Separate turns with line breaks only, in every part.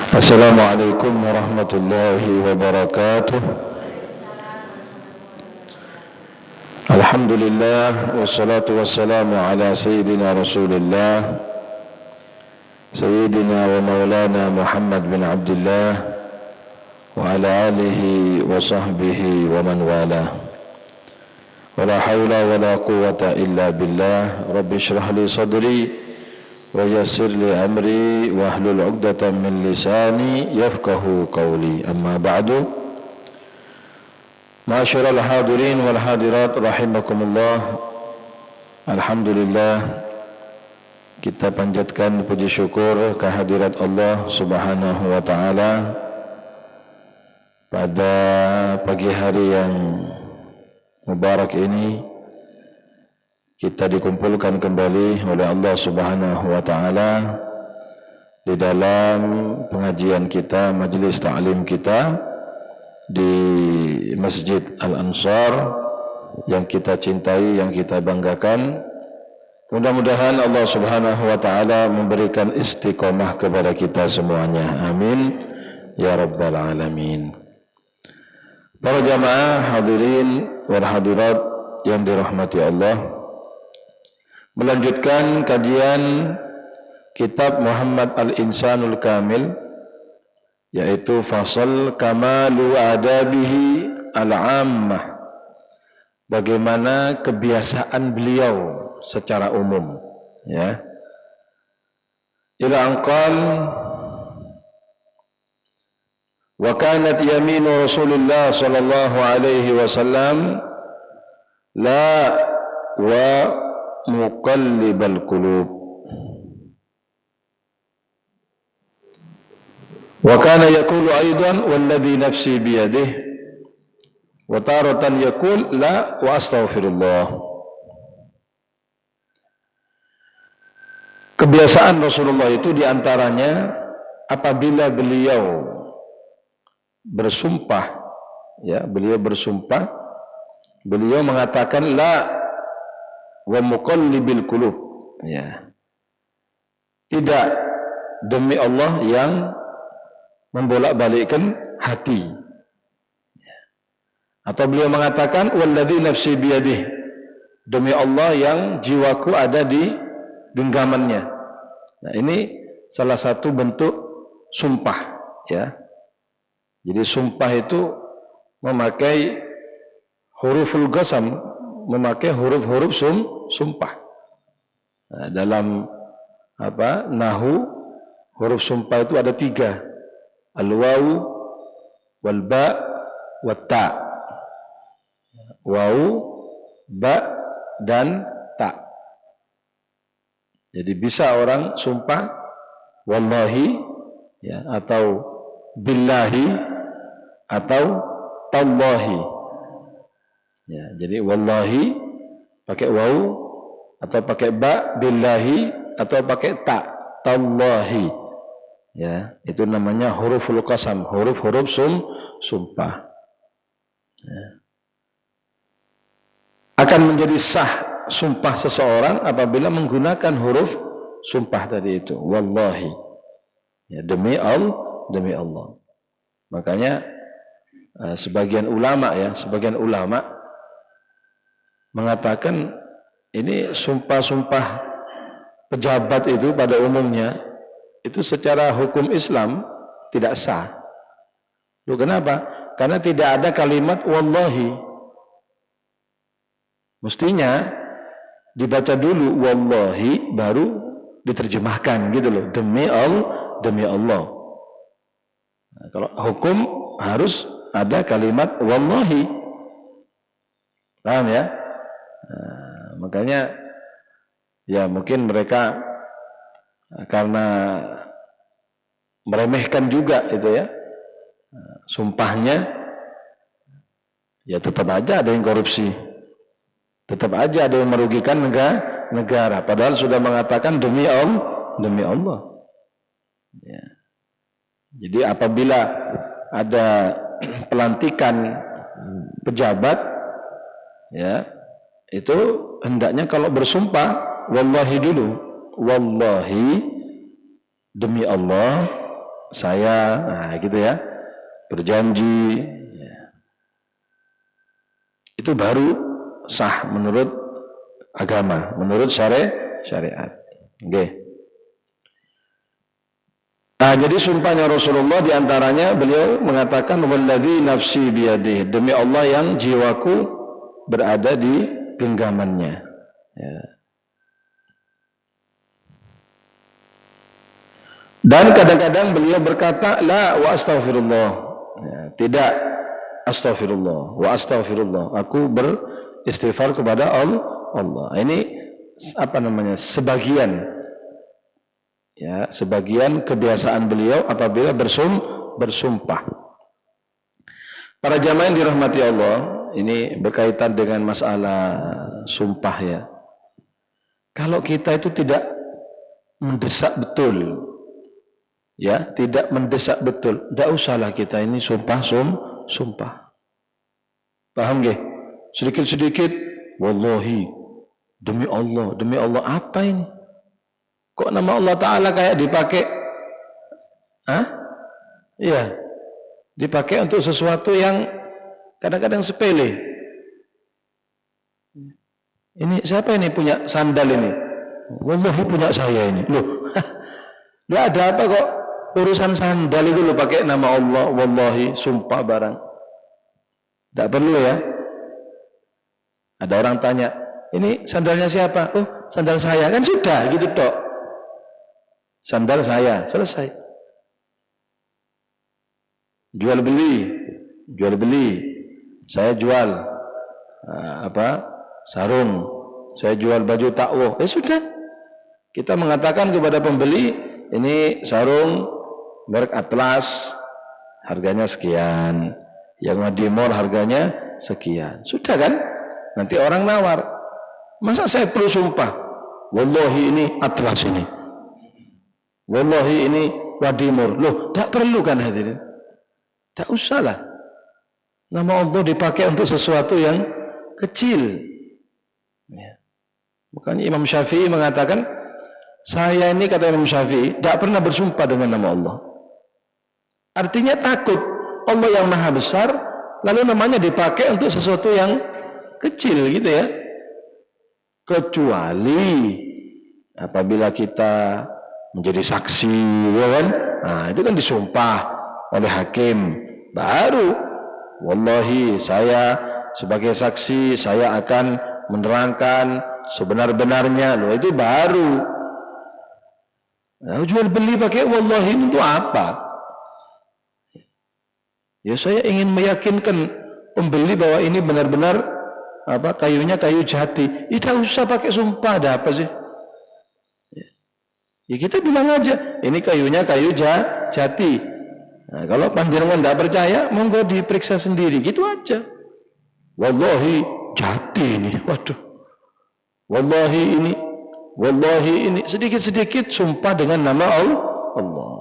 Assalamualaikum warahmatullahi wabarakatuh. Alhamdulillah wassalatu wassalamu ala sayyidina Rasulillah sayyidina wa maulana Muhammad bin Abdullah wa ala alihi wa sahbihi wa man wala. Wala hawla wala quwwata illa billah. Rabbi shrah li sadri wa yassir li amri wa hlul 'uqdatam min lisani yafqahu qawli. Amma ba'du. Ma'asyiral hadirin wal hadirat rahimakumullah. Alhamdulillah, kita panjatkan puji syukur kehadirat Allah Subhanahu wa taala pada pagi hari yang mubarak ini. Kita dikumpulkan kembali oleh Allah Subhanahu wa taala di dalam pengajian kita, majelis ta'lim kita di Masjid Al-Ansar yang kita cintai, yang kita banggakan. Mudah-mudahan Allah Subhanahu wa taala memberikan istiqomah kepada kita semuanya. Amin ya rabbal alamin. Para jamaah hadirin wal hadirat yang dirahmati Allah, melanjutkan kajian kitab Muhammad Al-Insanul Kamil, yaitu fasal kamalu adabihi al-ammah, bagaimana kebiasaan beliau secara umum, ya. Ila anqal wa kanat yaminu Rasulullah sallallahu alaihi wasallam la wa muqallibal qulub. Wa kana yaqulu aidan walladhi nafsi biyadihi wa taratan yaqul la wa astaghfirullah. Kebiasaan Rasulullah itu diantaranya apabila beliau bersumpah, ya, beliau bersumpah, beliau mengatakan la wa muqallibil qulub, ya, tidak demi Allah yang membolak-balikkan hati, ya. Atau beliau mengatakan walladzi nafsi biyadihi, demi Allah yang jiwaku ada di genggamannya. Nah, ini salah satu bentuk sumpah, ya. Jadi sumpah itu memakai huruful qasam, memakai huruf-huruf sumpah. Nah, dalam nahu, huruf sumpah itu ada 3, al-wawu wal ba wat ta. Wawu, ba dan ta. Jadi bisa orang sumpah wallahi, ya, atau billahi atau tallahi, ya. Jadi wallahi pakai wawu atau pakai ba, billahi atau pakai ta, tallahi, ya. Itu namanya huruful qasam, huruf-huruf sumpah, ya. Akan menjadi sah sumpah seseorang apabila menggunakan huruf sumpah tadi itu, wallahi, ya, demi Allah. Makanya sebagian ulama mengatakan ini sumpah-sumpah pejabat itu pada umumnya itu secara hukum Islam tidak sah. Loh, kenapa? Karena tidak ada kalimat wallahi. Mestinya dibaca dulu wallahi baru diterjemahkan gitu loh, demi Allah. Nah, kalau hukum harus ada kalimat wallahi. Paham ya? Nah, makanya ya mungkin mereka karena meremehkan juga itu, ya, sumpahnya, ya tetap aja ada yang korupsi. Tetap aja ada yang merugikan negara, padahal sudah mengatakan demi Allah. Ya. Jadi apabila ada pelantikan pejabat, ya, itu hendaknya kalau bersumpah wallahi dulu, wallahi demi Allah saya, nah gitu ya, berjanji, ya. Itu baru sah menurut agama, menurut syariat. Okay. Nah, jadi sumpahnya Rasulullah diantaranya beliau mengatakan walladzi nafsi biyadihi, demi Allah yang jiwaku berada di genggamannya. Ya. Dan kadang-kadang beliau berkata la wa astaghfirullah, ya, tidak astaghfirullah wa astaghfirullah, aku beristighfar kepada Allah. Ini apa namanya, sebagian, ya, sebagian kebiasaan beliau apabila bersumpah. Para jamaah yang dirahmati Allah, ini berkaitan dengan masalah sumpah, ya. Kalau kita itu tidak mendesak betul, ya, tidak mendesak betul, tidak usahlah kita ini sumpah. Paham gak? Sedikit-sedikit, wallahi, demi Allah, apa ini? Kok nama Allah Ta'ala kayak dipakai? Iya, dipakai untuk sesuatu yang kadang-kadang sepele. Ini siapa ini punya sandal ini? Wallahi punya saya ini. Loh, nggak ada apa kok urusan sandal itu lo pakai nama Allah, wallahi, sumpah barang. Tidak perlu, ya. Ada orang tanya, ini sandalnya siapa? Oh, sandal saya. Kan sudah gitu tok. Sandal saya, selesai. Jual beli. Saya jual sarung. Saya jual baju takwa. Sudah. Kita mengatakan kepada pembeli, ini sarung merek Atlas, harganya sekian. Yang Madimor harganya sekian. Sudah kan? Nanti orang nawar. Masa saya perlu sumpah? Wallahi ini Atlas ini. Wallahi ini Wadimur. Loh, tak perlu kan hadirin? Tak usahlah. Nama Allah dipakai untuk sesuatu yang kecil. Ya. Makanya Imam Syafi'i mengatakan, saya ini, kata Imam Syafi'i, tak pernah bersumpah dengan nama Allah. Artinya takut Allah yang maha besar, lalu namanya dipakai untuk sesuatu yang kecil gitu, ya. Kecuali apabila kita menjadi saksi, ya kan? Nah, itu kan disumpah oleh hakim. Baru, wallahi, saya sebagai saksi, saya akan menerangkan sebenar-benarnya. Loh, itu baru. Nah, jual beli pakai wallahi itu apa? Ya, saya ingin meyakinkan pembeli bahwa ini benar-benar kayunya kayu jati. Tidak usah pakai sumpah, ada apa sih? Ya, kita bilang aja, ini kayunya kayu jati. Nah, kalau panjenengan tidak percaya, monggo diperiksa sendiri, gitu aja. Wallahi jati ini, waduh. Wallahi ini, sedikit-sedikit sumpah dengan nama Allah.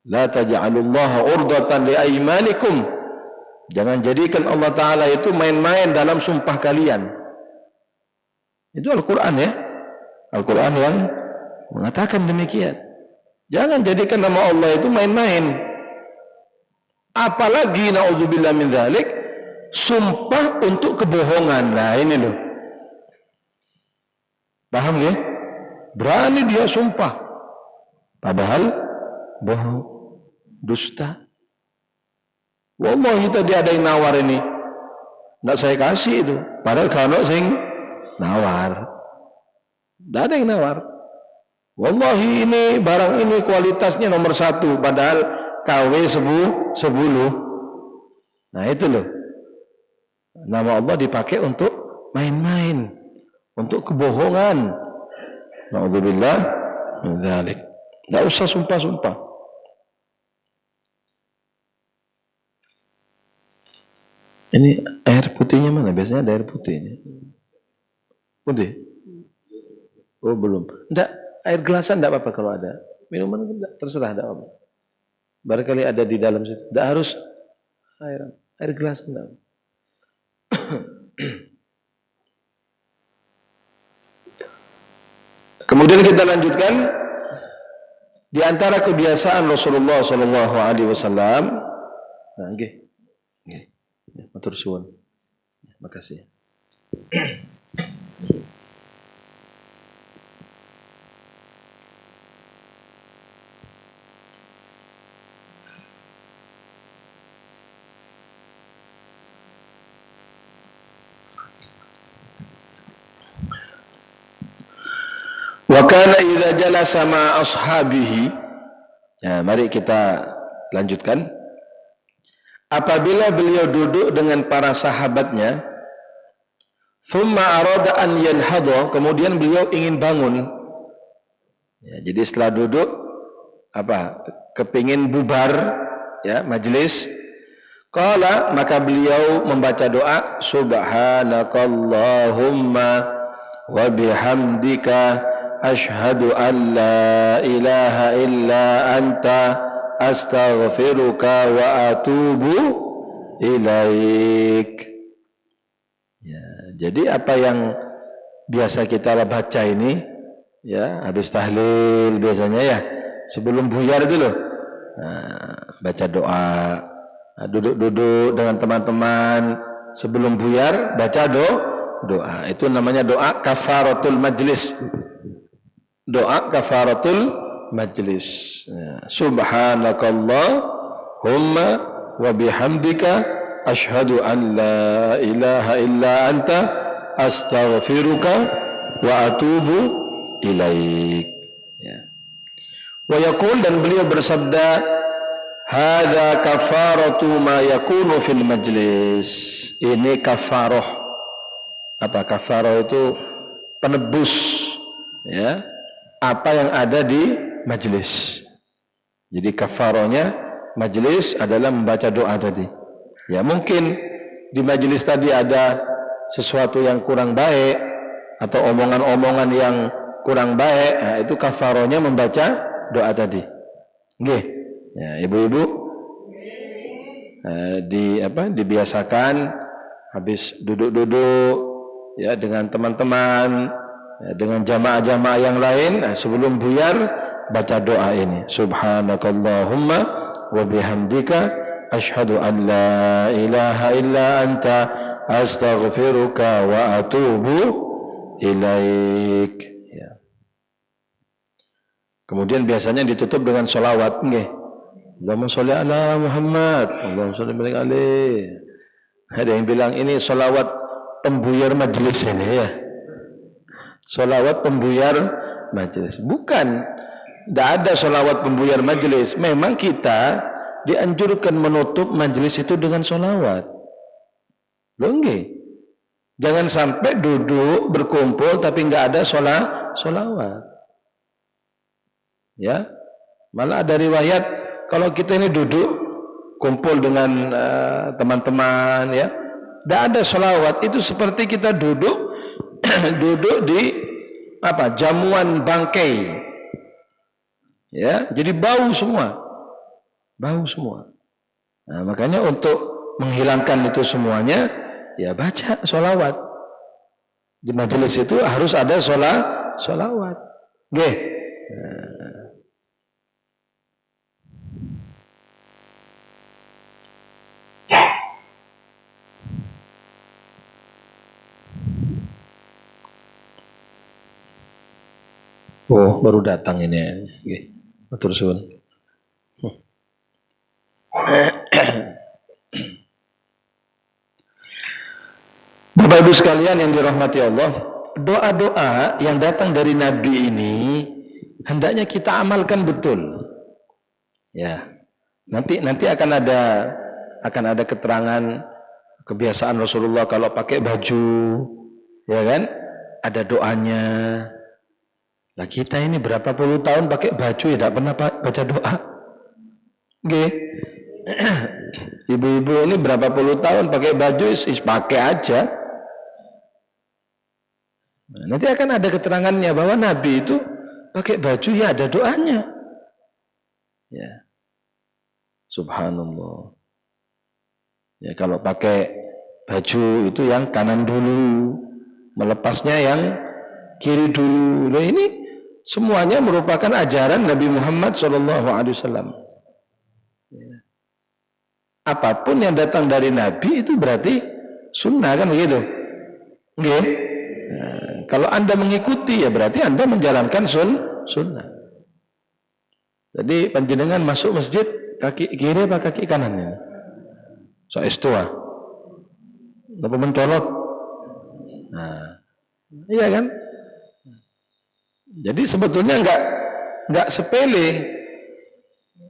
La taj'alullaha urdatan liaimanikum. Jangan jadikan Allah Ta'ala itu main-main dalam sumpah kalian. Itu Al-Quran, ya. Al-Quran yang mengatakan demikian. Jangan jadikan nama Allah itu main-main. Apalagi na'udzubillah min dzalik, sumpah untuk kebohongan. Nah, ini loh. Paham ya? Berani dia sumpah, padahal bohong, dusta. Wallahi tadi ada yang nawar ini, nggak saya kasih itu. Padahal kalau sing nawar, nggak ada yang nawar. Wallahi ini barang ini kualitasnya nomor 1, padahal KW 10. Nah, itu loh. Nama Allah dipakai untuk main-main, untuk kebohongan. Na'udzubillah min dzalik. Enggak usah sumpah-sumpah. Ini air putihnya mana? Biasanya ada air putih ini. Putih? Oh, belum. Enggak, air gelasan enggak apa-apa kalau ada. Minuman enggak, terserah, enggak apa-apa. Barangkali ada di dalam situ. Enggak harus air gelasan enggak. Kemudian kita lanjutkan Di antara kebiasaan Rasulullah sallallahu alaihi wasallam, nah nggih. Nggih. Matur suwun. Makasih. Wa kana idza jalasa ma ashabihi. Ya, mari kita lanjutkan. Apabila beliau duduk dengan para sahabatnya, thumma arada an yanhadha, kemudian beliau ingin bangun. Ya, jadi setelah duduk kepingin bubar ya majelis, qala, maka beliau membaca doa, subhanakallahumma wa bihamdika asyhadu an la ilaha illa anta astaghfiruka wa atubu ilaik. Ya, jadi apa yang biasa kita baca ini ya, habis tahlil biasanya ya, sebelum buyar itu loh. Nah, baca doa, duduk-duduk dengan teman-teman, sebelum buyar baca doa. Itu namanya doa kafaratul majlis. Doa kafaratul majlis. Subhanakallahumma wa bihamdika asyhadu an la ilaha illa anta astaghfiruka wa atubu ilaik. Ya. Wa yaqul, dan beliau bersabda, hadza kafaratu ma yakunu fil majlis. Ini kafaroh. Apa kafaroh itu? Penebus ya, apa yang ada di majlis. Jadi kafarohnya majlis adalah membaca doa tadi. Ya, mungkin di majlis tadi ada sesuatu yang kurang baik atau omongan-omongan yang kurang baik, nah, itu kafarohnya membaca doa tadi. Nggih. Ya, ibu-ibu dibiasakan habis duduk-duduk ya dengan teman-teman, ya, dengan jamaah-jamaah yang lain, nah, sebelum buyar baca doa ini, subhanakallahumma wa bihamdika asyhadu an la ilaha illa anta astaghfiruka wa atubu ilaik. Ya. Kemudian biasanya ditutup dengan sholawat, nggih. Allahumma sholli ala Muhammad, Allahumma sholli alaihi. Ada yang bilang ini sholawat pembuyar majelis ini ya. Sholawat pembuyar majelis. Bukan. Tidak ada sholawat pembuyar majelis. Memang kita dianjurkan menutup majelis itu dengan sholawat. Loh nggih. Jangan sampai duduk berkumpul tapi nggak ada sholawat. Ya. Malah ada riwayat kalau kita ini duduk kumpul dengan teman-teman ya, tidak ada sholawat, itu seperti kita duduk duduk di jamuan bangkai ya, jadi bau semua. Nah, makanya untuk menghilangkan itu semuanya ya baca sholawat di majelis, itu harus ada sholawat. Nggih. Oh, baru datang ini. Nggih. Matur suwun. Bapak Ibu sekalian yang dirahmati Allah, doa-doa yang datang dari Nabi ini hendaknya kita amalkan betul. Ya. Nanti akan ada keterangan kebiasaan Rasulullah kalau pakai baju, ya kan? Ada doanya. Nah, kita ini berapa puluh tahun pakai baju ya tidak pernah baca doa. Nggih. Ibu-ibu ini berapa puluh tahun pakai baju pakai aja. Nah, nanti akan ada keterangannya bahwa Nabi itu pakai baju ya ada doanya. Ya. Subhanallah. Ya, kalau pakai baju itu yang kanan dulu, melepasnya yang kiri dulu. Loh, ini Semuanya merupakan ajaran Nabi Muhammad SAW. Apapun yang datang dari Nabi itu berarti sunnah, kan begitu? Nggih. Nah, kalau Anda mengikuti ya berarti Anda menjalankan sunnah. Jadi panjenengan masuk masjid kaki kiri apa kaki kanan ini? So estua. Apa mencolot? Nah, iya kan? Jadi sebetulnya enggak sepele.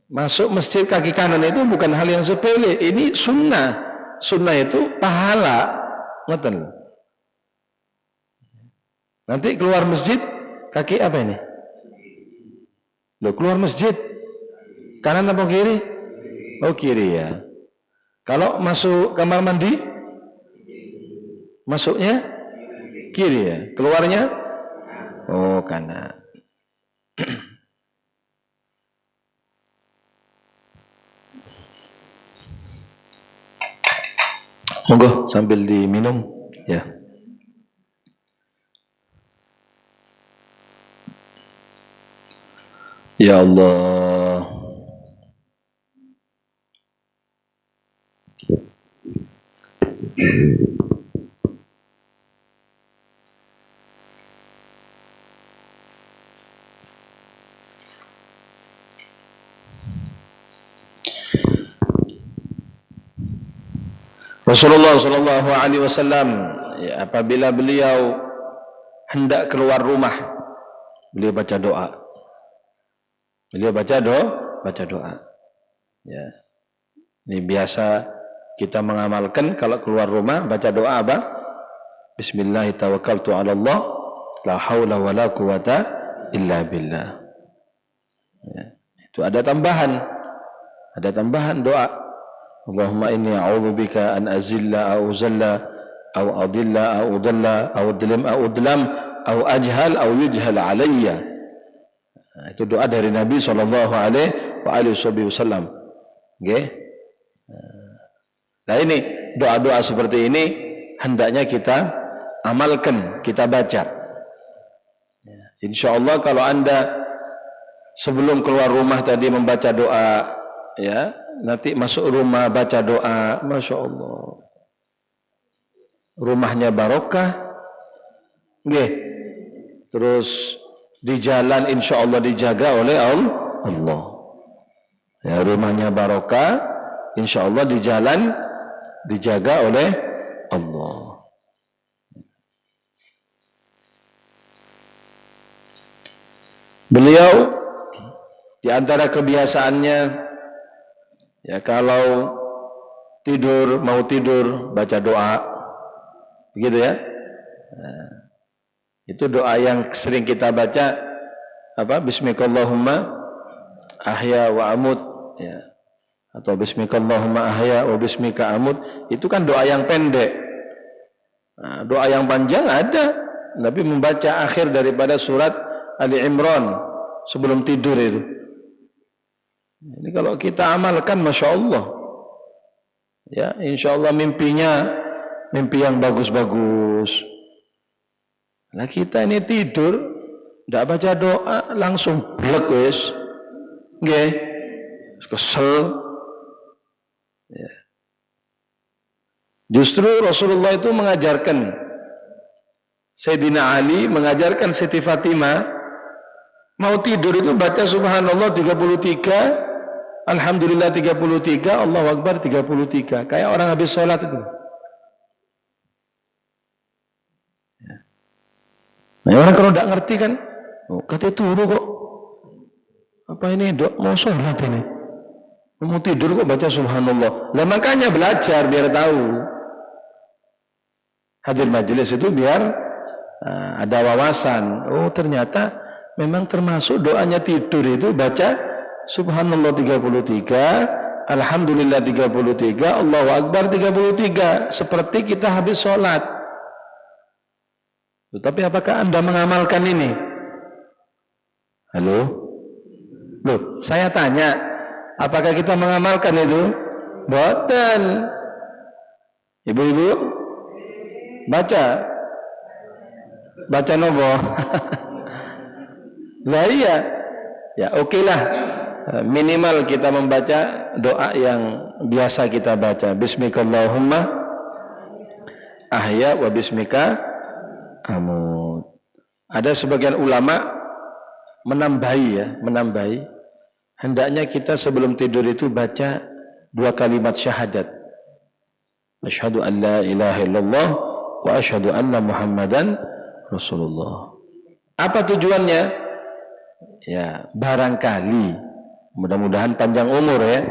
Masuk masjid kaki kanan itu bukan hal yang sepele. Ini sunnah. Sunnah itu pahala. Ngoten loh. Nanti keluar masjid kaki apa ini? Loh, keluar masjid kanan apa kiri? Oh, kiri ya. Kalau masuk kamar mandi masuknya kiri ya. Keluarnya oh, kanan. Monggo sambil diminum ya. Ya Allah. Rasulullah sallallahu alaihi wasallam ya, apabila beliau hendak keluar rumah, beliau baca doa. Beliau baca doa. Ya. Ini biasa kita mengamalkan kalau keluar rumah baca doa apa? Bismillah tawakkaltu 'ala Allah, la haula wala quwata illa billah. Ya. Itu ada tambahan doa. Allahumma inni a'udzubika an azilla au zalla au adilla au udalla au udlim au udlam au ajhal au yujhal alayya. Nah, itu doa dari Nabi sallallahu alaihi wasallam. Nggih. Nah, ini doa-doa seperti ini hendaknya kita amalkan, kita baca. Insyaallah kalau Anda sebelum keluar rumah tadi membaca doa, ya, nanti masuk rumah baca doa, Masya Allah, rumahnya barokah, nggih. Terus di jalan insya Allah dijaga oleh Allah. Ya, rumahnya barokah, insya Allah di jalan dijaga oleh Allah. Beliau di antara kebiasaannya, ya, kalau mau tidur baca doa, begitu ya. Nah, itu doa yang sering kita baca apa? Bismikallahumma ahya wa amut, ya. Atau bismikallahumma ahya wa bismika amut. Itu kan doa yang pendek. Nah, doa yang panjang ada. Nabi membaca akhir daripada surat Ali Imran sebelum tidur itu. Ini kalau kita amalkan, Masya Allah, ya, insya Allah mimpinya mimpi yang bagus-bagus. Nah, kita ini tidur tidak baca doa langsung blek wis, nggih, kesel. Ya. Justru Rasulullah itu mengajarkan, Sayyidina Ali mengajarkan Siti Fatimah, mau tidur itu baca Subhanallah 33, Alhamdulillah 33, Allahu Akbar 33, kayak orang habis sholat itu. Ya. Nah, orang kalau tidak ngerti kan, oh, katanya turu kok, apa ini dok mau sholat ini, mau tidur kok baca Subhanallah. Nah, makanya belajar biar tahu. Hadir majelis itu biar ada wawasan. Oh, ternyata memang termasuk doanya tidur itu baca Subhanallah 33, Alhamdulillah 33, Allahu Akbar 33, seperti kita habis sholat. Tapi apakah Anda mengamalkan ini? Halo? Loh, saya tanya, apakah kita mengamalkan itu? Boten. Ibu-ibu, baca nopo.
Lah iya. Ya oke lah. Minimal kita membaca doa yang biasa kita baca. Bismikallahumma ahya wa bismika amut. Ada sebagian ulama menambahi. Hendaknya kita sebelum tidur itu baca 2 kalimat syahadat. Asyhadu an la ilaha illallah wa asyhadu anna Muhammadan Rasulullah. Apa tujuannya? Ya, barangkali mudah-mudahan panjang umur ya.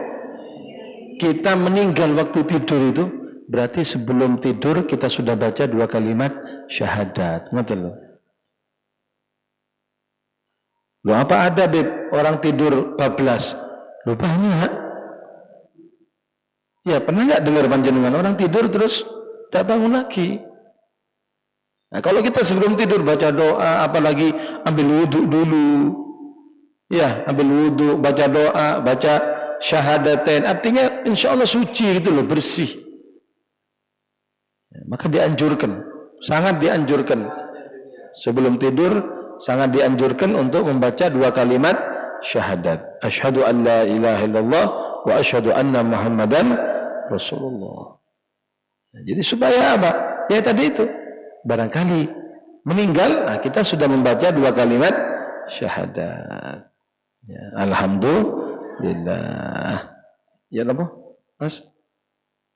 Kita meninggal waktu tidur itu berarti sebelum tidur kita sudah baca 2 kalimat syahadat. Ngerti loh. Loh apa ada Beb orang tidur 14? Loh banyak. Ya pernah nggak dengar panjenengan orang tidur terus tidak bangun lagi? Nah kalau kita sebelum tidur baca doa, apalagi ambil wudhu dulu, ya ambil wudhu, baca doa, baca syahadatain, artinya insya Allah suci gitu loh, bersih. Ya, maka dianjurkan, sangat dianjurkan sebelum tidur, sangat dianjurkan untuk membaca 2 kalimat syahadat. Asyhadu an la ilaha illallah wa asyhadu anna Muhammadan Rasulullah. Nah, jadi supaya apa? Ya tadi itu. Barangkali meninggal, nah kita sudah membaca 2 kalimat syahadat. Ya, alhamdulillah. Ya apa, Mas?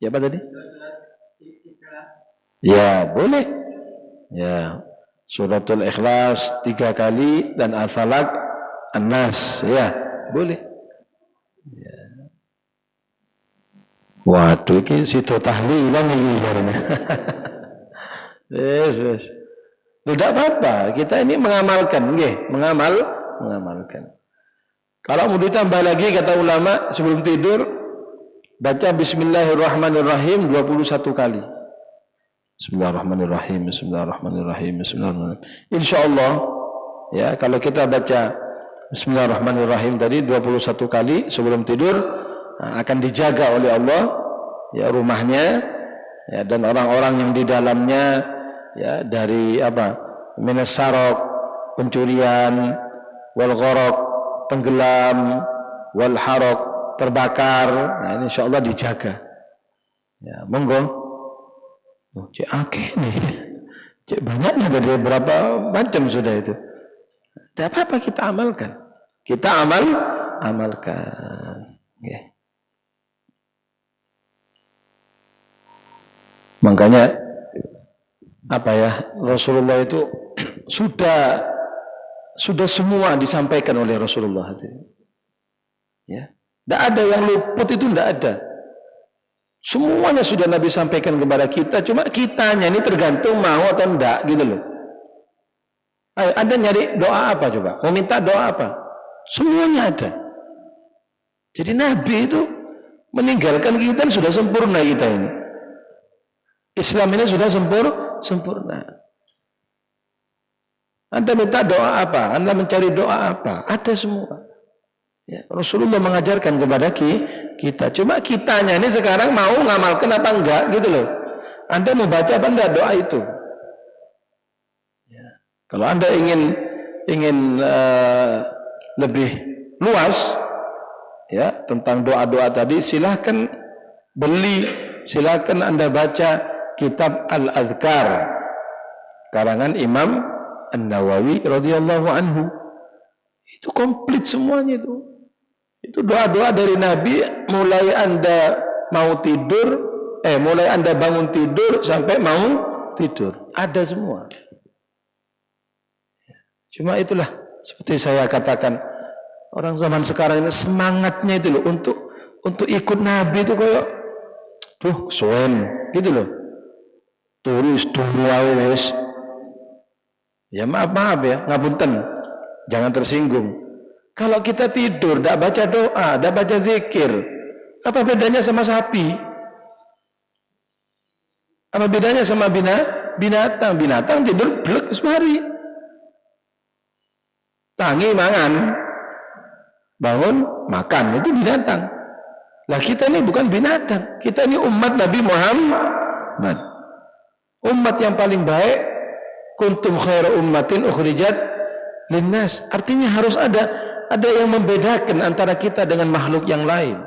Ya apa tadi? Ya boleh. Ya suratul Ikhlas 3 kali dan Al-Falaq, An-Nas. Ya boleh. Ya. Waduh, ini situ tahlilan ini karena. Wes. Tidak apa-apa, kita ini mengamalkan, nggih, mengamalkan. Kalau mau ditambah lagi kata ulama sebelum tidur baca Bismillahirrahmanirrahim 21 kali. Bismillahirrahmanirrahim. Insyaallah ya kalau kita baca Bismillahirrahmanirrahim tadi 21 kali sebelum tidur akan dijaga oleh Allah ya rumahnya ya dan orang-orang yang di dalamnya ya dari apa minas sarok pencurian wal gharaq tenggelam wal haraq terbakar. Nah ini insyaallah dijaga ya monggo. Cek akeh nih cek banyaknya tadi berapa macam sudah itu. Tidak apa-apa kita amalkan, amalkan okay. Makanya apa ya Rasulullah itu sudah semua disampaikan oleh Rasulullah itu. Ya, tidak ada yang luput itu, tidak ada. Semuanya sudah Nabi sampaikan kepada kita. Cuma kitanya ini tergantung mau atau tidak gitu loh. Ayo, Anda nyari doa apa coba? Mau minta doa apa? Semuanya ada. Jadi Nabi itu meninggalkan kita sudah sempurna kita ini. Islam ini sudah sempurna. Anda minta doa apa? Anda mencari doa apa? Ada semua. Ya, Rasulullah mengajarkan kepada kita. Cuma kitanya ini sekarang mau ngamalkan apa enggak gitu loh. Anda mau baca apa enggak doa itu? Ya. Kalau Anda ingin lebih luas ya tentang doa-doa tadi silahkan silahkan Anda baca kitab Al-Adhkar karangan Imam An-Nawawi radhiyallahu anhu. Itu komplit semuanya itu. Itu doa-doa dari Nabi mulai Anda mau tidur, mulai Anda bangun tidur sampai mau tidur. Ada semua. Cuma itulah seperti saya katakan orang zaman sekarang ini semangatnya itu loh untuk ikut Nabi itu kayak suwen gitu loh. Tulis wis. Ya maaf ya, ngapunten. Jangan tersinggung. Kalau kita tidur, tidak baca doa, tidak baca zikir, apa bedanya sama sapi? Apa bedanya sama binatang? Binatang tidur blek semari. Tangi mangan, bangun makan, itu binatang. Lah kita ini bukan binatang, kita ini umat Nabi Muhammad. Umat yang paling baik, kuntum khairu ummatin ukhrijat linnas. Artinya harus ada yang membedakan antara kita dengan makhluk yang lain.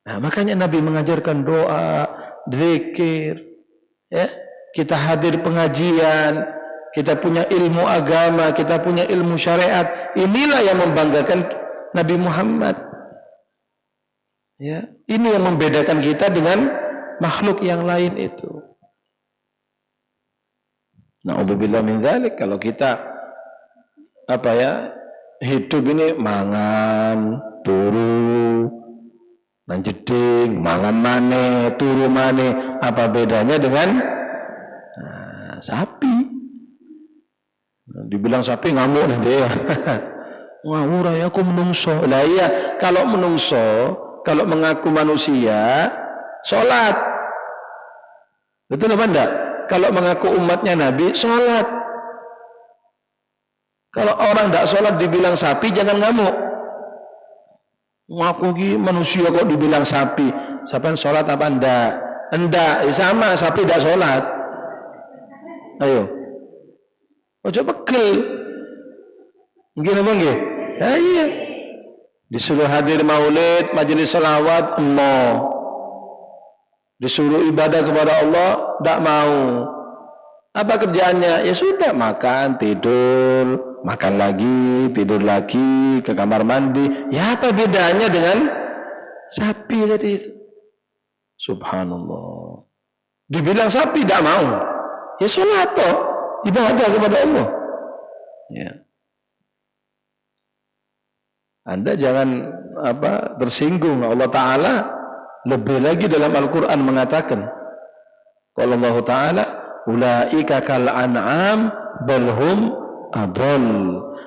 Nah, makanya Nabi mengajarkan doa, zikir, ya. Kita hadir pengajian, kita punya ilmu agama, kita punya ilmu syariat. Inilah yang membanggakan Nabi Muhammad. Ya, ini yang membedakan kita dengan makhluk yang lain itu. Na'udzubillah min dzalik. Kalau kita hidup ini mangan, turu, nanjeding, mangan maneh, turu maneh, apa bedanya dengan sapi? Dibilang sapi ngamuk nanti ya. Ngawur ya aku menungso. Lah iya, kalau menungso, kalau mengaku manusia, sholat. Betul apa enggak? Kalau mengaku umatnya Nabi, sholat. Kalau orang enggak sholat dibilang sapi, jangan ngamuk. Ngaku manusia kok dibilang sapi. Sapi sholat apa enggak? Enggak, sama sapi enggak sholat. Ayo. Ojo pegel. Nggih apa nggih? Ya iya. Disuruh hadir maulid, majelis selawat, emoh. Disuruh ibadah kepada Allah, tidak mau. Apa kerjaannya? Ya sudah, makan, tidur, makan lagi, tidur lagi, ke kamar mandi. Ya apa bedanya dengan sapi tadi itu? Subhanallah. Dibilang sapi tidak mau. Ya sholat toh, ibadah kepada Allah. Ya. Anda jangan tersinggung. Allah Ta'ala lebih lagi dalam Al-Quran mengatakan, kalau Allah Ta'ala, ulaika kal an'am balhum adall.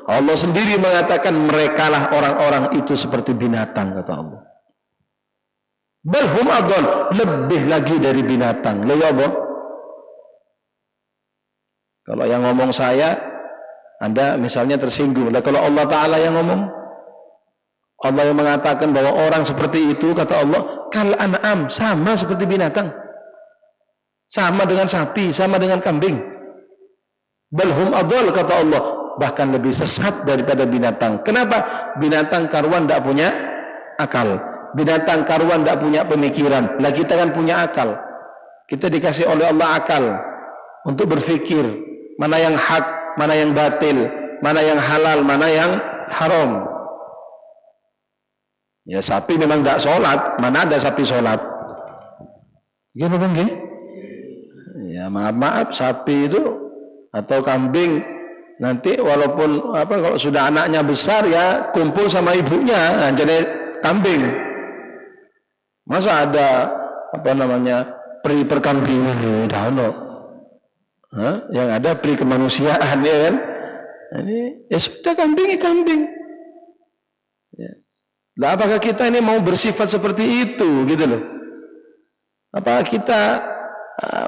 Allah sendiri mengatakan merekalah orang-orang itu seperti binatang, kata Allah. Balhum adall, lebih lagi dari binatang. Ya Allah. Kalau yang ngomong saya, Anda misalnya tersinggung. Kalau Allah Ta'ala yang ngomong, Allah yang mengatakan bahwa orang seperti itu, kata Allah, kal an'am, sama seperti binatang. Sama dengan sapi, sama dengan kambing. Balhum adall, kata Allah, bahkan lebih sesat daripada binatang. Kenapa? Binatang karuan tidak punya akal. Binatang karuan tidak punya pemikiran. Lah kita kan punya akal. Kita dikasih oleh Allah akal untuk berpikir mana yang hak, mana yang batil, mana yang halal, mana yang haram. Ya sapi memang tidak sholat, mana ada sapi sholat? Gimana bang? Ya maaf, sapi itu atau kambing nanti walaupun kalau sudah anaknya besar ya kumpul sama ibunya, nah, jadi kambing. Masa ada pri perkambingan? Yang ada pri kemanusiaan, ya kan? Ini ya sudah, kambing. Ya. Lah apakah kita ini mau bersifat seperti itu, gitu loh? Apakah kita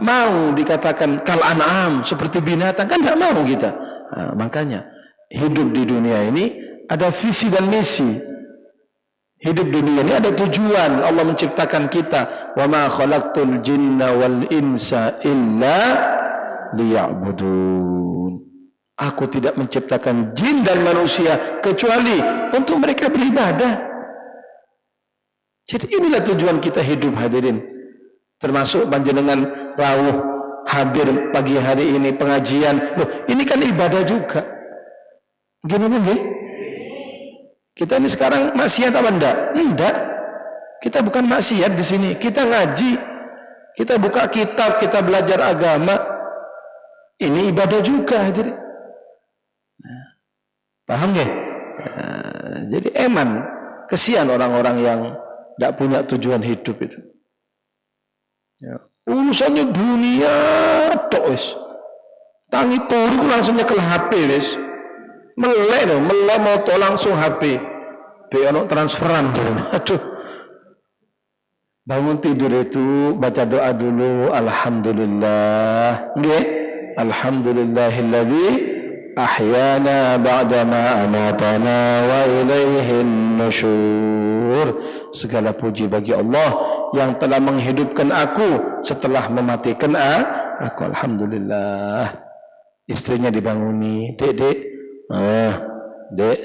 mau dikatakan kal an'am, seperti binatang? Kan tidak mau kita. Nah, makanya hidup di dunia ini ada visi dan misi. Hidup di dunia ini ada tujuan. Allah menciptakan kita. Wa ma khalaqtul jinna wal insa illa liya'budun. Aku tidak menciptakan jin dan manusia kecuali untuk mereka beribadah. Jadi inilah tujuan kita hidup, hadirin. Termasuk panjenengan rawuh hadir pagi hari ini pengajian. Loh, ini kan ibadah juga. Gimana nggih? Kita ini sekarang maksiat apa enggak? Enggak. Kita bukan maksiat di sini. Kita ngaji. Kita buka kitab, kita belajar agama. Ini ibadah juga, hadirin. Nah, paham ya? Nah, jadi kesian orang-orang yang tidak punya tujuan hidup itu. Ya. Urusannya dunia tok wis. Tangi turu langsung nyekel HP wis. Melek moto langsung HP. Be ono transferan tuh. Aduh. Bangun tidur itu baca doa dulu, alhamdulillah. Nggih. Alhamdulillahilladzi ahyana ba'dama amatana wa ilaihin nusyur. Segala puji bagi Allah yang telah menghidupkan aku setelah mematikan aku. Alhamdulillah. Istrinya dibanguni, dek Dek,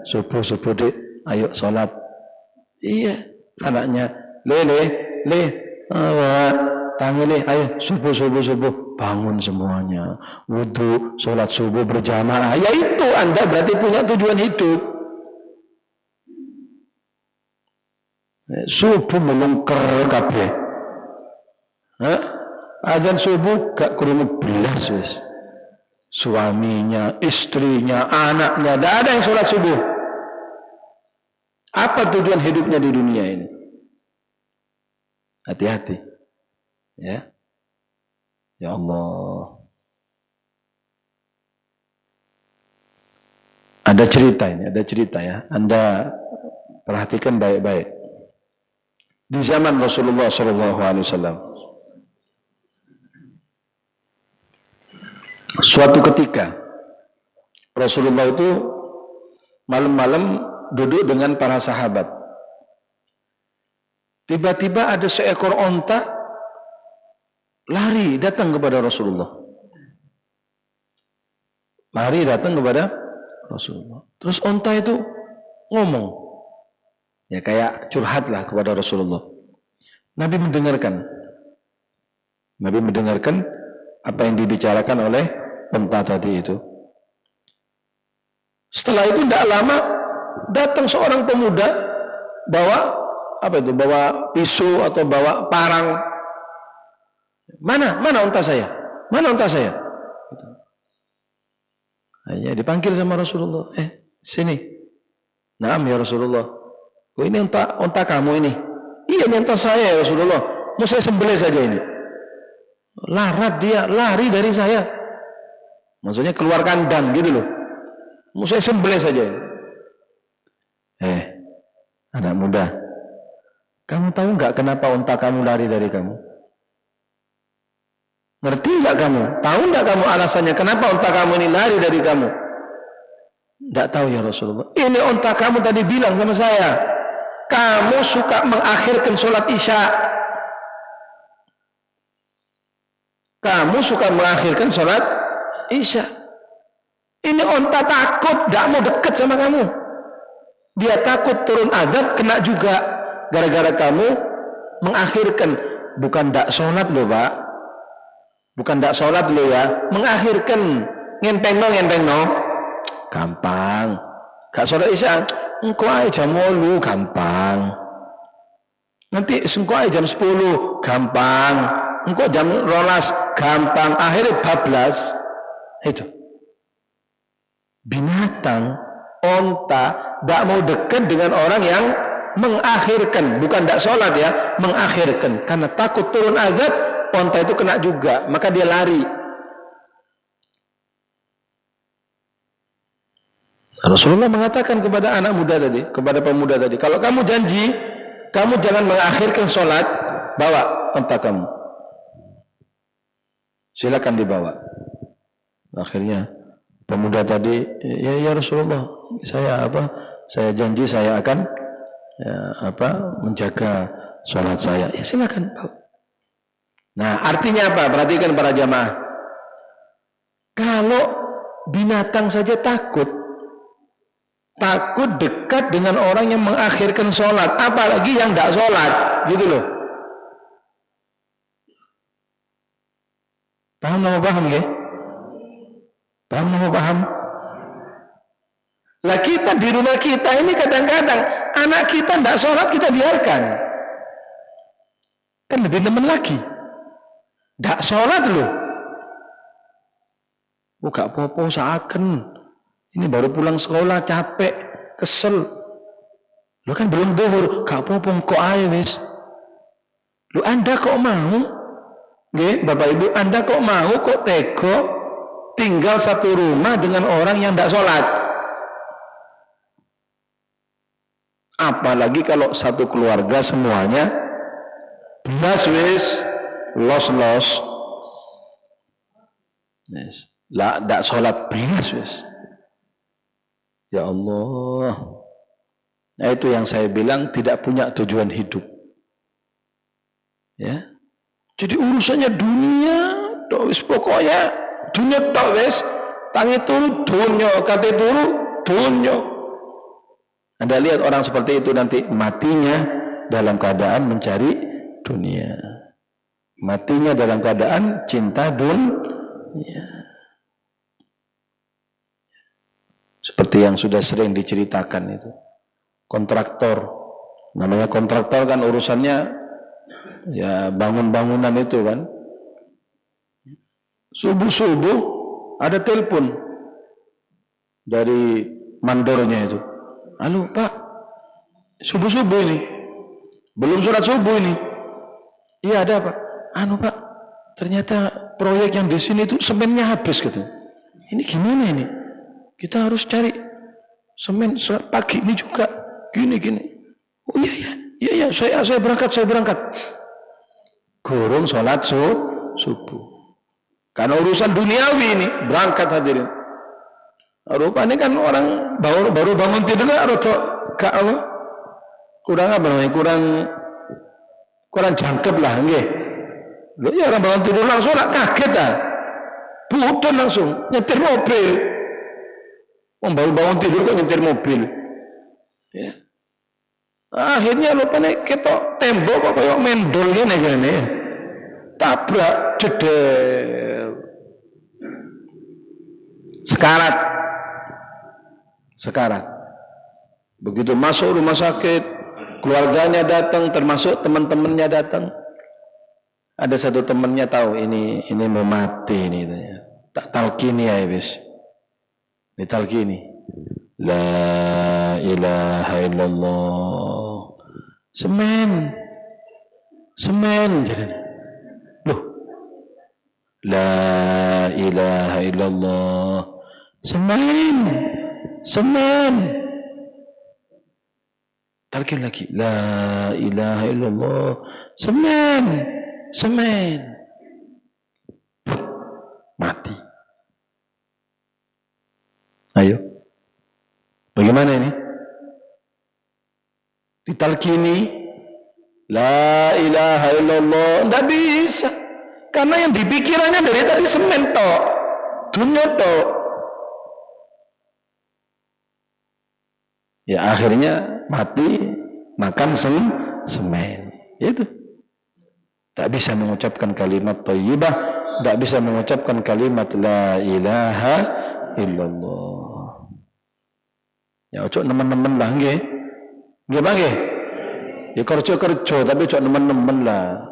subuh dek, ayo sholat. Iya, anaknya, le, tangi le, ayo subuh, bangun semuanya, wudhu, sholat subuh berjamaah. Ya itu Anda berarti punya tujuan hidup. Subuh melungker kabeh. Azan subuh gak krungu belas wis. Suaminya, istrinya, anaknya, tidak ada yang sholat subuh. Apa tujuan hidupnya di dunia ini? Hati-hati. Ya. Ya Allah. Ada cerita ya. Anda perhatikan baik-baik. Di zaman Rasulullah SAW, suatu ketika Rasulullah itu malam-malam duduk dengan para sahabat. Tiba-tiba ada seekor onta lari datang kepada Rasulullah. Terus onta itu ngomong. Ya kayak curhatlah kepada Rasulullah. Nabi mendengarkan apa yang dibicarakan oleh onta tadi itu. Setelah itu tidak lama datang seorang pemuda bawa pisau atau bawa parang. Mana onta saya? Gitu. Hanya dipanggil sama Rasulullah. Sini. Naam ya Rasulullah. Oh ini onta kamu ini. Iya ini onta saya ya Rasulullah. Mau saya sembelih saja ini. Larat dia, lari dari saya. Maksudnya keluar kandang gitu loh. Mau saya sembelih saja. Anak muda, kamu tahu nggak kenapa onta kamu lari dari kamu? Ngerti nggak kamu? Tahu nggak kamu alasannya kenapa onta kamu ini lari dari kamu? Nggak tahu ya Rasulullah. Ini onta kamu tadi bilang sama saya, kamu suka mengakhirkan sholat isya. Kamu suka mengakhirkan sholat isya. Ini onta takut, tidak mau dekat sama kamu. Dia takut turun azab, kena juga. Gara-gara kamu mengakhirkan. Bukan tidak sholat loh Pak. Bukan tidak sholat loh ya. Mengakhirkan. Ngenteng no. Gampang. Gak sholat isya. Engkau aja jam 8, gampang. Nanti engkau aja jam 10, gampang. Engkau jam 12, gampang. Akhirnya bablas. Itu. Binatang, onta, tidak mau dekat dengan orang yang mengakhirkan, bukan tidak sholat ya, mengakhirkan. Karena takut turun azab, onta itu kena juga, maka dia lari. Rasulullah mengatakan kepada anak muda tadi, kepada pemuda tadi, kalau kamu janji, kamu jangan mengakhirkan sholat, bawa onta kamu. Silakan dibawa. Akhirnya pemuda tadi, ya Rasulullah, saya janji saya akan menjaga sholat saya. Ya silakan. Nah, artinya apa? Perhatikan para jamaah. Kalau binatang saja takut dekat dengan orang yang mengakhirkan sholat, apalagi yang tidak sholat, gitu loh. Paham ya? Paham? Lah kita di rumah kita ini kadang-kadang anak kita tidak sholat kita biarkan. Kan lebih nemen lagi. Tidak sholat loh. Gak apa-apa seakan. Ini baru pulang sekolah capek, kesel. Lo kan belum zuhur, gak apa-apa kok ae wis. Lo Anda kok mau? Nggih, Bapak Ibu, Anda kok mau kok tega tinggal satu rumah dengan orang yang tidak sholat? Apalagi kalau satu keluarga semuanya belas wis los lah tidak sholat belas wis. Ya Allah. Nah itu yang saya bilang tidak punya tujuan hidup. Ya. Jadi urusannya dunia, wis pokoknya dunia tok wis, tangi turu donya, kate turu donya. Anda lihat orang seperti itu nanti matinya dalam keadaan mencari dunia. Matinya dalam keadaan cinta dunia. Seperti yang sudah sering diceritakan itu. Kontraktor. Namanya kontraktor kan urusannya ya bangun-bangunan itu kan. Subuh-subuh ada telepon dari mandornya itu. Halo Pak, subuh-subuh ini, belum sholat subuh ini. Iya ada Pak. Anu Pak, ternyata proyek yang di sini itu semennya habis gitu. Ini gimana ini? Kita harus cari semen pagi ini juga. Gini. Oh iya, saya berangkat. Gurung sholat subuh. Karena urusan duniawi ini, berangkat hadirin. Rupanya kan orang baru bangun tidur gak apa? Kurang apa namanya? Kurang jangkep lah nggih. Lho ya orang bangun tidur langsung kaget dah. Budal langsung nyetir mobil. Baru bangun tidur kok nyetir mobil. Ya. Akhirnya rupanya ketok tembok kok kayak mendol ngene. Tabrak jedel. Sekarat. Begitu masuk rumah sakit, keluarganya datang, termasuk teman-temannya datang. Ada satu temannya tahu ini mau mati ini. Tak talkini ya wis. Ditalkini. La ilaha illallah. Semen. Jadi. Loh. La ilaha illallah. Semen. Talkin lagi. La ilaha illallah. Semen. Mati. Ayo. Bagaimana ini? Ditalkini. La ilaha illallah. Tidak bisa. Karena yang dipikirannya dari tadi semen tok. Dunia tok. Ya akhirnya mati makan semen. Itu. Tak bisa mengucapkan kalimat thayyibah, tak bisa mengucapkan kalimat la ilaha illallah. Ya ojo nemen-nemen lah nggih. Nggih Pak nggih. Ya kerja tapi ojo nemen-nemen lah.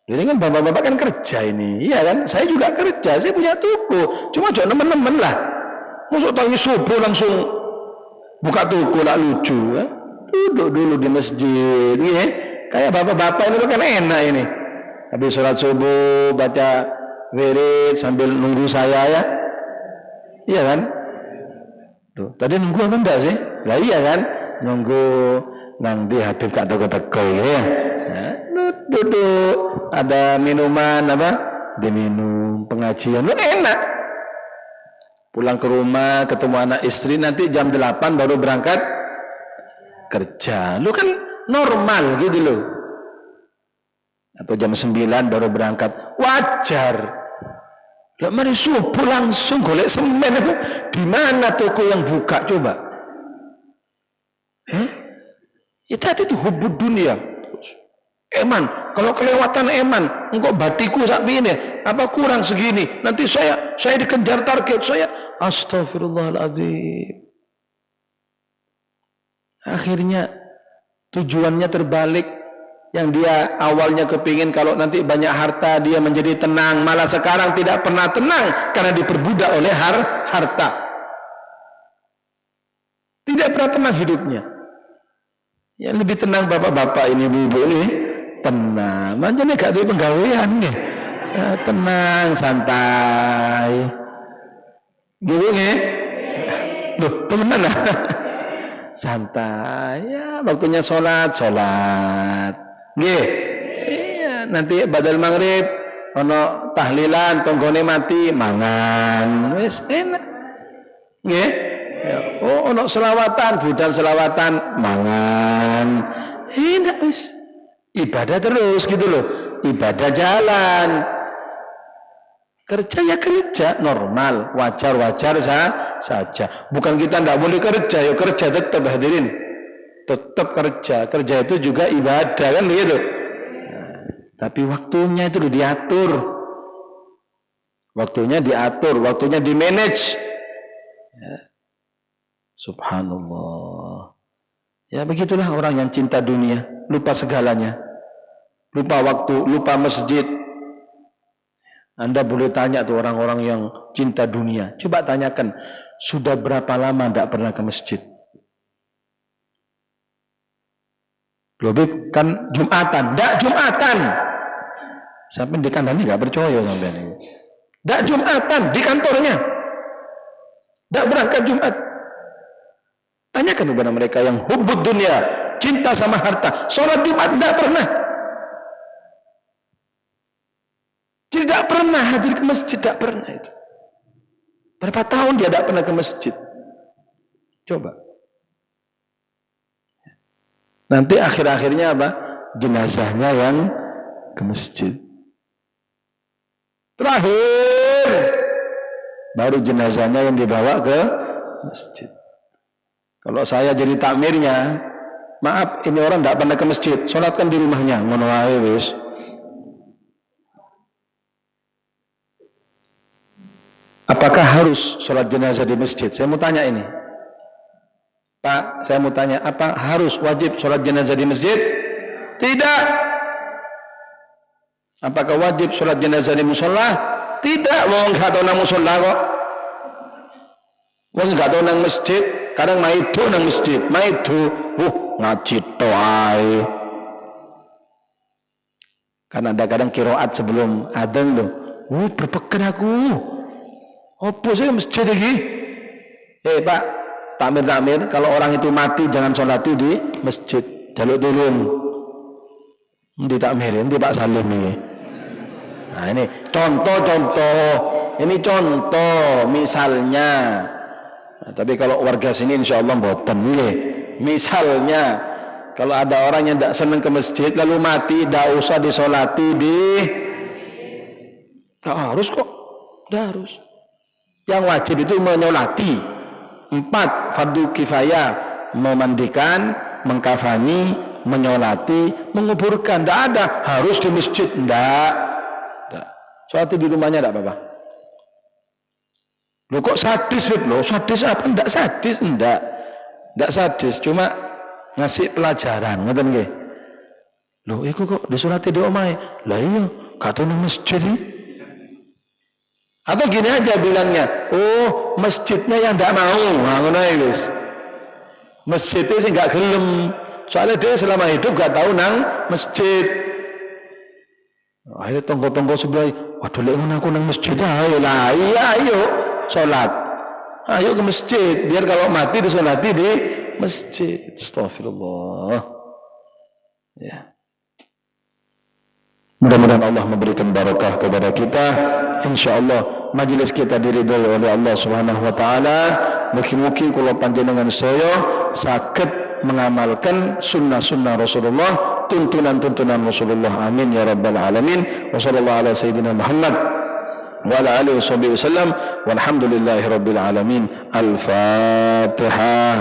Ini kan bapak-bapak kan kerja ini. Iya kan? Saya juga kerja, saya punya toko. Cuma ojo nemen-nemen lah. Masuk tangi subuh langsung buka toko lah lucu ya. Duduk dulu di masjid ya. Kayak bapak-bapak ini kan enak ini. Habis sholat subuh baca wirid sambil nunggu saya ya. Iya kan? Tuh, tadi nunggu apa enggak sih? Lah iya kan? Nunggu nanti Habib gak teko-teko ya. Duduk ada minuman apa? Diminum pengajian. Lu enak. Pulang ke rumah ketemu anak istri nanti jam 8 baru berangkat kerja. Lu kan normal gitu loh. Atau jam 9 baru berangkat. Wajar. Lah mari subuh langsung golek semen. Di mana toko yang buka coba? Ya tadi itu hubud dunia. Eman, kalau kelewatan eman, engkau batiku saat ini, apa kurang segini? Nanti saya dikejar target saya. Astagfirullahaladzim. Akhirnya tujuannya terbalik. Yang dia awalnya kepingin kalau nanti banyak harta dia menjadi tenang, malah sekarang tidak pernah tenang karena diperbudak oleh harta. Tidak pernah tenang hidupnya. Yang lebih tenang bapak-bapak ini, ibu-ibu ini tenang. Macamnya gak ada penggawean nih. Ya, tenang, santai. Gitu nih. Loh, temenan lah. Santai. Ya, waktunya sholat. Nggih. Iya, nanti badal maghrib ono tahlilan tonggone mati mangan. Wis enak. Nggih. Ya, ono selawatan, budal selawatan mangan. Enak wis. Ibadah terus gitu loh. Ibadah jalan. Kerja ya kerja, normal, wajar-wajar saja. Bukan kita tidak boleh kerja, ya kerja tetap hadirin. Tetap kerja. Kerja itu juga ibadah kan gitu. Nah, tapi waktunya itu diatur. Waktunya diatur, waktunya di-manage. Ya. Subhanallah. Ya begitulah orang yang cinta dunia, lupa segalanya. Lupa waktu, lupa masjid. Anda boleh tanya tuh orang-orang yang cinta dunia. Coba tanyakan, sudah berapa lama tidak pernah ke masjid? Lebih kan Jumatan, tidak Jumatan. Sampai di kandangnya nggak percaya sampai ini. Tidak Jumatan di kantornya, tidak berangkat Jumat. Tanyakan kepada mereka yang hubbud dunia, cinta sama harta, sholat Jumat tidak pernah. Tidak pernah hadir ke masjid, tidak pernah itu. Berapa tahun dia tidak pernah ke masjid? Coba. Nanti akhir-akhirnya apa? Jenazahnya yang ke masjid. Terakhir, baru jenazahnya yang dibawa ke masjid. Kalau saya jadi takmirnya, maaf, ini orang tidak pernah ke masjid, sholatkan di rumahnya, ngono wae wis. Apakah harus sholat jenazah di masjid? Saya mau tanya ini. Pak, saya mau tanya, apa harus wajib sholat jenazah di masjid? Tidak. Apakah wajib sholat jenazah di musola? Tidak, wong nggak tahu nang musola kok. Wong nggak tahu nang masjid, kadang maidu nang masjid, maidu, ngaji toai. Karena ada kadang kiroat sebelum adzan loh. Berpekan aku. Apa sih masjid lagi? Pak, takmir, kalau orang itu mati jangan sholati di masjid. Jaluk turun. Ditakmirin, di Pak Salim ini. Nah ini contoh. Ini contoh misalnya. Nah, tapi kalau warga sini insya Allah mboten nggih. Misalnya kalau ada orang yang tidak senang ke masjid lalu mati, tidak usah disolati di. Tidak harus kok, tidak harus. Yang wajib itu menyolati. 4 fardu kifayah, memandikan, mengkafani, menyolati, menguburkan. Tidak ada harus di masjid, tidak. Solati di rumahnya tidak apa-apa. Loh kok sadis loh? Sadis apa? Tidak sadis, tidak sadis. Cuma ngasih pelajaran, ngerti nggih? Loh, iku kok disolati di omahe? Lah iya, gak tau nang masjid iki. Atau gini aja bilangnya, oh masjidnya yang tidak mau, ngono wis. Masjidnya sih nggak gelem, soalnya dia selama hidup nggak tahu nang masjid. Akhirnya tonggo-tonggo sebelah, waduh lek ngono aku nang masjid ayo lah, iya ayo sholat, ayo ke masjid, biar kalau mati disolati di masjid. Astagfirullah. Ya. Mudah-mudahan Allah memberikan barakah kepada kita. InsyaAllah majlis kita diridhai oleh Allah Subhanahu wa taala. Mugi-mugi kula panjenengan saya saged mengamalkan sunnah-sunnah Rasulullah, tuntunan-tuntunan Rasulullah. Amin ya rabbal alamin. Wa sallallahu ala sayyidina Muhammad wa ala alihi wasallam walhamdulillahi rabbil alamin. Al-Fatihah.